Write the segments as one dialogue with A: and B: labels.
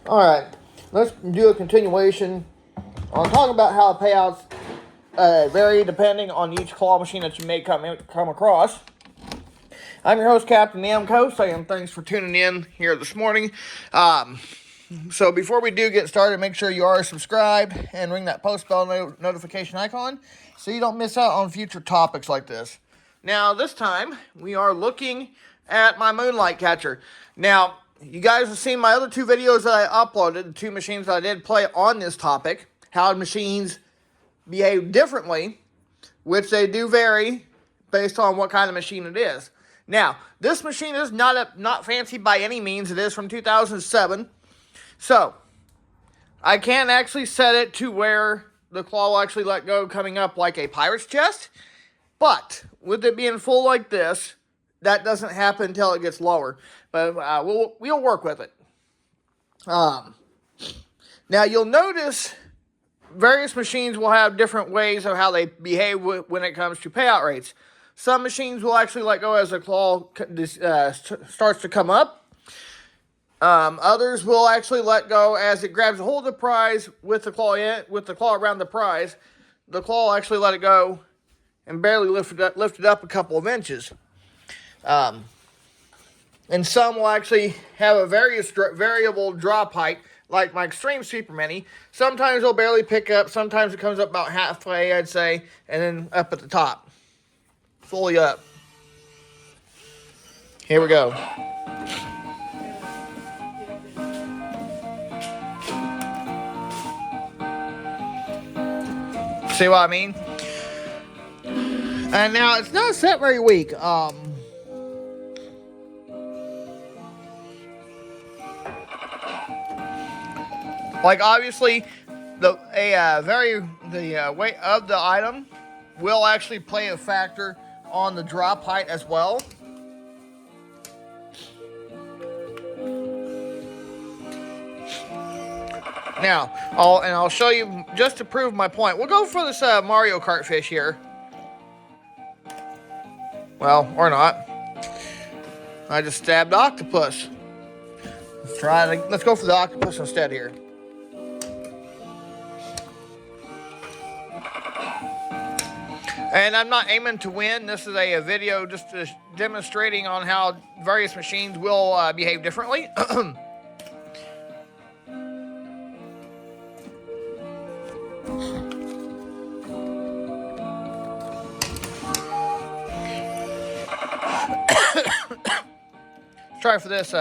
A: Alright, let's do a continuation on talking about how payouts vary depending on each claw machine that you may come across. I'm your host, Captain Namco, saying thanks for tuning in here this morning. So before we do get started, make sure you are subscribed and ring that post bell notification icon so you don't miss out on future topics like this. Now, this time, we are looking at my Moonlight Catcher. Now, you guys have seen my other two videos that I uploaded, the two machines that I did play on this topic, how machines behave differently, which they do vary based on what kind of machine it is. Now, this machine is not fancy by any means. It is from 2007. So, I can't actually set it to where the claw will actually let go coming up like a pirate's chest. But, with it being full like this, that doesn't happen until it gets lower. But we'll work with it. Now, you'll notice various machines will have different ways of how they behave when it comes to payout rates. Some machines will actually let go as the claw starts to come up. Others will actually let go as it grabs a hold of the prize with the claw around the prize. The claw will actually let it go and barely lift it up a couple of inches. And some will actually have a variable drop height, like my Extreme Super Mini. Sometimes they'll barely pick up, sometimes it comes up about halfway, I'd say, and then up at the top. Fully up. Here we go. See what I mean? And now it's not set very weak. Like obviously, the weight of the item will actually play a factor on the drop height as well. Now, I'll show you just to prove my point. We'll go for this Mario Kart fish here. Well, or not. I just stabbed the octopus. Let's go for the octopus instead here. And I'm not aiming to win. This is a video just demonstrating on how various machines will behave differently. Let's try for this.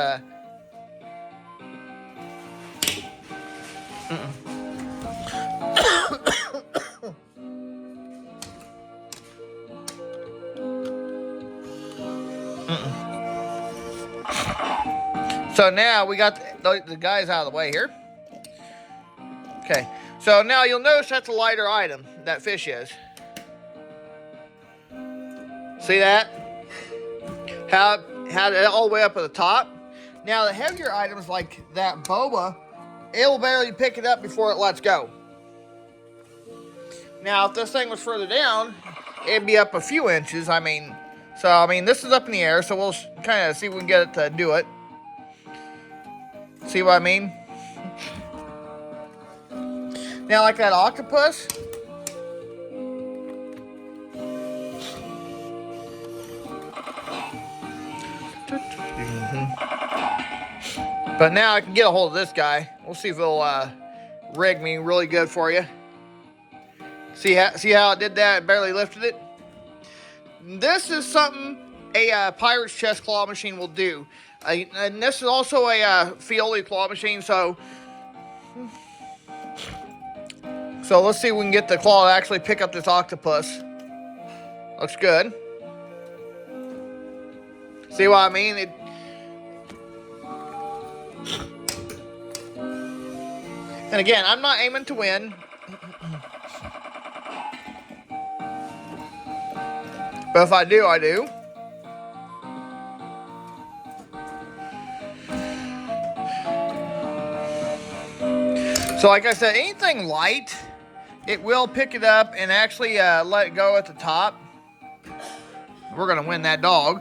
A: So now we got the guys out of the way here. Okay, so now you'll notice that's a lighter item, that fish is. See that? How it all the way up at the top. Now the heavier items like that boba, it will barely pick it up before it lets go. Now if this thing was further down, it'd be up a few inches. So this is up in the air, so we'll kind of see if we can get it to do it. See what I mean? Now, like that octopus. But now I can get a hold of this guy. We'll see if he'll rig me really good for you. See how it did that? It barely lifted it. This is something a pirate's chest claw machine will do. And this is also a Fioli claw machine, so let's see if we can get the claw to actually pick up this octopus. Looks good. See what I mean? And again, I'm not aiming to win. But if I do, I do. So like I said, anything light, it will pick it up and actually let it go at the top. We're going to win that dog.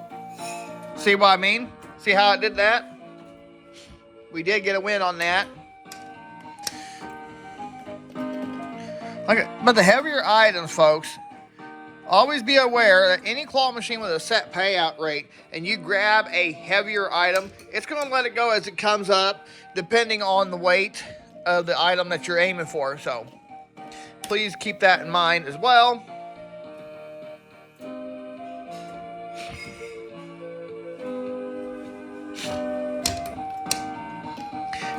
A: See what I mean? See how it did that? We did get a win on that. Okay, but the heavier items, folks, always be aware that any claw machine with a set payout rate and you grab a heavier item, it's going to let it go as it comes up, depending on the weight of the item that you're aiming for. So please keep that in mind as well.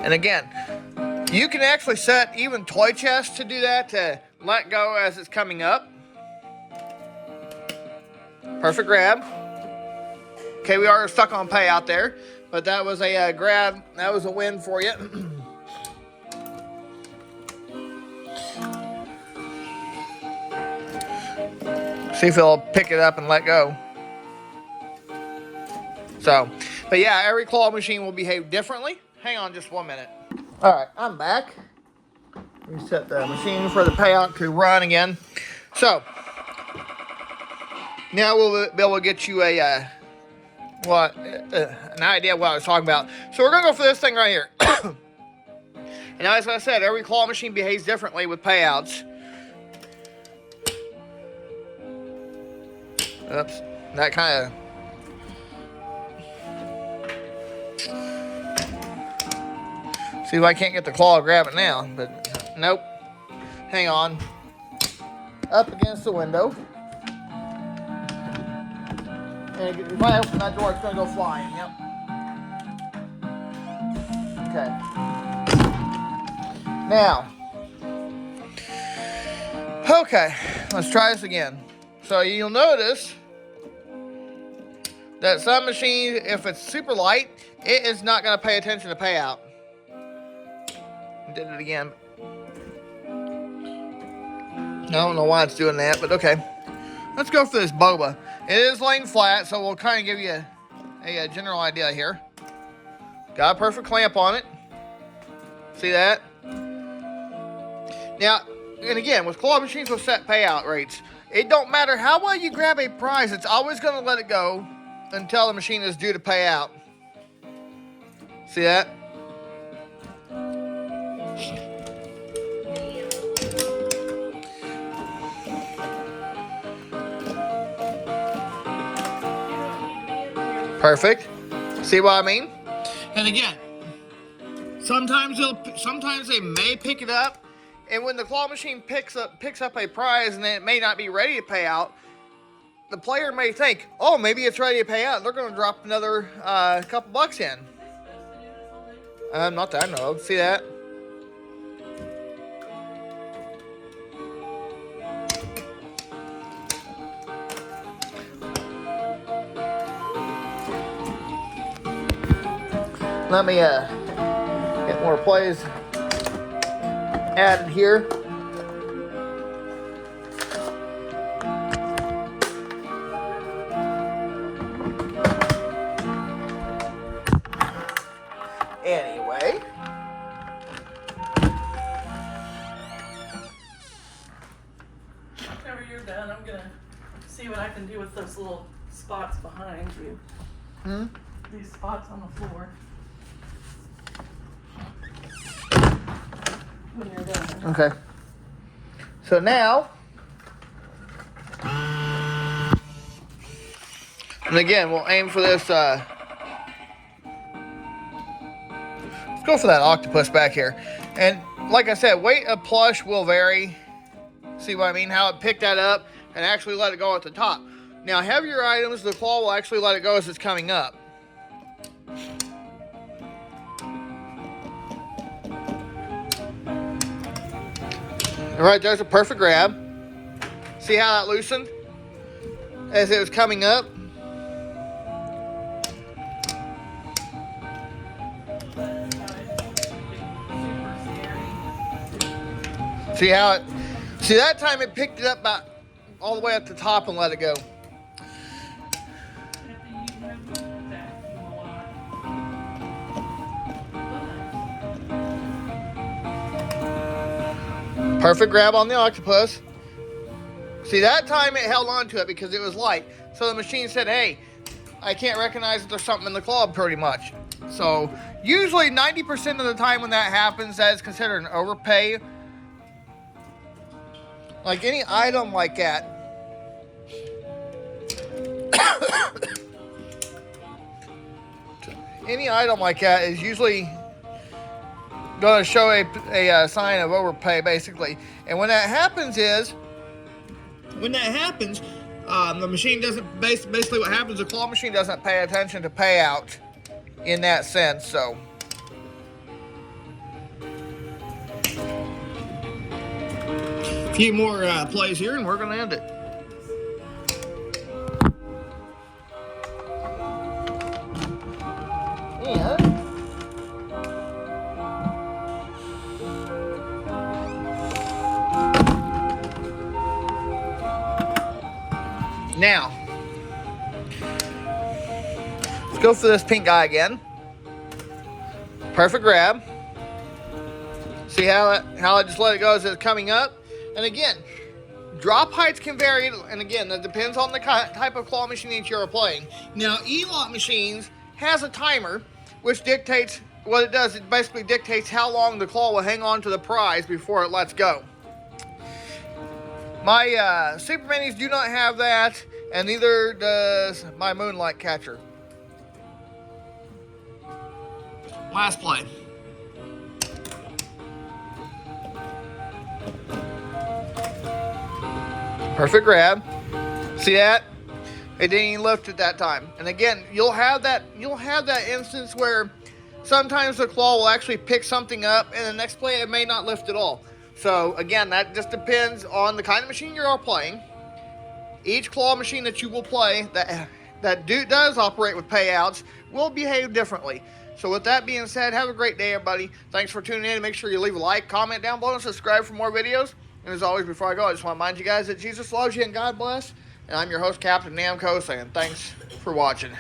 A: And again, you can actually set even toy chests to do that, to let go as it's coming up. Perfect grab. Okay, we are stuck on payout there, but that was a grab. That was a win for you. See if it'll pick it up and let go. So, but yeah, every claw machine will behave differently. Hang on just 1 minute. All right, I'm back. Reset the machine for the payout to run again. So, now we'll be able to get you an idea of what I was talking about. So we're going to go for this thing right here. And as I said, every claw machine behaves differently with payouts. Oops, that kind of... See if I can't get the claw to grab it now, but nope. Hang on. Up against the window. And if I open that door, it's going to go flying, yep. Okay. Now. Okay, let's try this again. So you'll notice that some machines, if it's super light, it is not going to pay attention to payout. Did it again. I don't know why it's doing that, but okay. Let's go for this boba. It is laying flat, so we'll kind of give you a general idea here. Got a perfect clamp on it. See that? Now, and again, with claw machines with set payout rates, it don't matter how well you grab a prize, it's always going to let it go until the machine is due to pay out. See that? Perfect. See what I mean? And again, sometimes they may pick it up, and when the claw machine picks up a prize and it may not be ready to pay out, the player may think, oh, maybe it's ready to pay out. They're going to drop another couple bucks in. Not that I know of. See that? Let me get more plays added here. Anyway.
B: Whenever you're done, I'm gonna see what I can do with those little spots behind you. These spots on the floor. When you're done.
A: Okay. So now, and again, we'll aim for this, let's go for that octopus back here. And like I said, weight of plush will vary. See what I mean? How it picked that up and actually let it go at the top. Now, heavier items, the claw will actually let it go as it's coming up. All right, there's a perfect grab. See how that loosened as it was coming up? See how it, see that time it picked it up about all the way at the top and let it go. Perfect grab on the octopus. See, that time it held on to it because it was light. So the machine said, hey, I can't recognize that there's something in the claw pretty much. So usually 90% of the time when that happens, that is considered an overpay. Like any item like that, any item like that is usually going to show a sign of overpay, basically. And when that happens the machine doesn't, basically what happens, the claw machine doesn't pay attention to payout in that sense. So a few more plays here and we're going to end it. And now, let's go for this pink guy again. Perfect grab. See how I just let it go as it's coming up? And again, drop heights can vary, and again, that depends on the type of claw machine that you're playing. Now, E-Lock Machines has a timer, which dictates what it does. It basically dictates how long the claw will hang on to the prize before it lets go. My Super Minis do not have that, and neither does my Moonlight Catcher. Last play. Perfect grab. See that? It didn't even lift at that time. And again, you'll have that instance where sometimes the claw will actually pick something up, and the next play it may not lift at all. So again, that just depends on the kind of machine you are playing. Each claw machine that you will play that does operate with payouts will behave differently. So with that being said, have a great day, everybody. Thanks for tuning in. Make sure you leave a like, comment down below, and subscribe for more videos. And as always, before I go, I just want to remind you guys that Jesus loves you and God bless. And I'm your host, Captain Namco, saying thanks for watching.